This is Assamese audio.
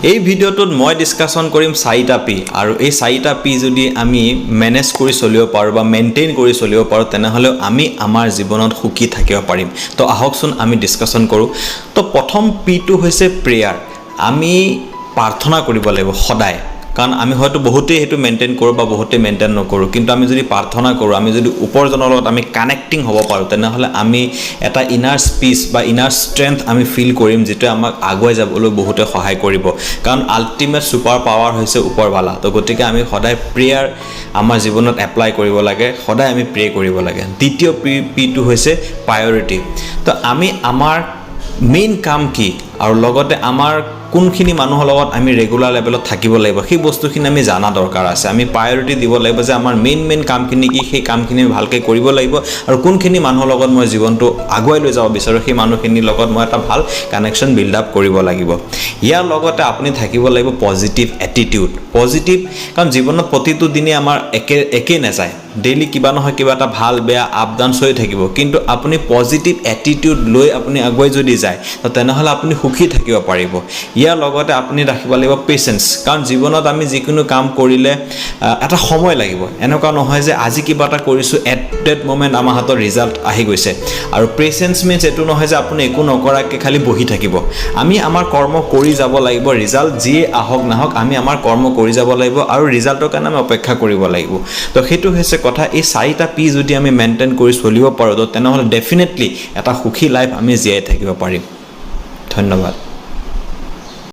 এই ভিডিওটোত মই ডিসকাশন কৰিম 4টা পি আৰু এই 4টা পি যদি আমি মেনেজ কৰি চলিব পাৰো বা মেইনটেইন কৰি চলিব পাৰো তেনেহলে আমি আমাৰ জীৱনত সুখী থাকিব পাৰিম তো আহকচোন আমি ডিসকাশন কৰো তো প্ৰথম পি টো হৈছে প্ৰেয়াৰ আমি প্ৰাৰ্থনা কৰিব লাগিব সদায় কাৰণ আমি হয়তো বহুতে হেতু মেইনটেইন কৰো বা বহুতে মেইনটেইন নকৰো কিন্তু আমি যদি প্ৰাৰ্থনা কৰো আমি যদি উপৰজনৰ লগত আমি কানেক্টিং হ'ব পাৰো তেনেহলে আমি এটা ইনাৰ স্পেস বা ইনাৰ ষ্ট্ৰেংথ আমি ফিল কৰিম যেটো আমাক আগুৱাই যাবলৈ বহুতে সহায় কৰিব কাৰণ আল্টিমেট সুপাৰ পাৱাৰ হৈছে উপৰবালা তো গতিকে আমি সদায় প্ৰেয়াৰ আমাৰ জীৱনত এপ্লাই কৰিব লাগে সদায় আমি প্ৰে কৰিব লাগে দ্বিতীয় পি টো হৈছে প্ৰায়োৰিটি তো আমি আমাৰ মেইন কাম কি আৰু লগতে আমাৰ কোনখিনি মানুহৰ লগত আমি ৰেগুলাৰ লেভেলত থাকিব লাগিব সেই বস্তুখিনি আমি জানা দৰকাৰ আছে আমি প্ৰায়োৰিটি দিব লাগিব যে আমাৰ মেইন কামখিনি কি সেই কামখিনি ভালকে কৰিব লাগিব আৰু কোনখিনি মানুহৰ লগত মই জীৱনটো আগুৱাই লৈ যাব বিচাৰো সেই মানুহখিনিৰ লগত মই এটা ভাল কানেকশন বিল্ড আপ কৰিব লাগিব ইয়াৰ লগতে আপুনি থাকিব লাগিব পজিটিভ এটিটিউড পজিটিভ কাৰণ জীৱনত প্ৰতিটো দিনে আমাৰ একে নাযায় ডেইলি কিবা নহয় কিবা এটা ভাল বেয়া আপ ডাউন হৈ থাকিব কিন্তু আপুনি পজিটিভ এটিটিউড লৈ আপুনি আগুৱাই যদি যায় তো তেনেহলে আপুনি সুখী থাকিব পাৰিব ইয়াৰ লগতে আপুনি ৰাখিব লাগিব পেশেন্স কাৰণ জীৱনত আমি যিকোনো কাম কৰিলে এটা সময় লাগিব এনেকুৱা নহয় যে আজি কিবা এটা কৰিছো এট দ্যাট মোমেন্ট আমাৰ হাতৰ ৰিজাল্ট আহি গৈছে আৰু পেশেন্স মিন্স এটো নহয় যে আপুনি একো নকৰাকে খালি বহি থাকিব আমি আমাৰ কৰ্ম কৰি যাব লাগিব ৰিজাল্ট যি আহক নাহক আমি আমাৰ কৰ্ম কৰি যাব লাগিব আৰু ৰিজাল্টৰ কাৰণে আমি অপেক্ষা কৰিব লাগিব তো হেতু হৈছে কথা এই 4টা পি যদি আমি মেইনটেইন কৰি চলিব পাৰো তো তেনেহলে ডেফিনেটলি এটা সুখী লাইফ আমি জীয়াই থাকিব পাৰিম ধন্যবাদ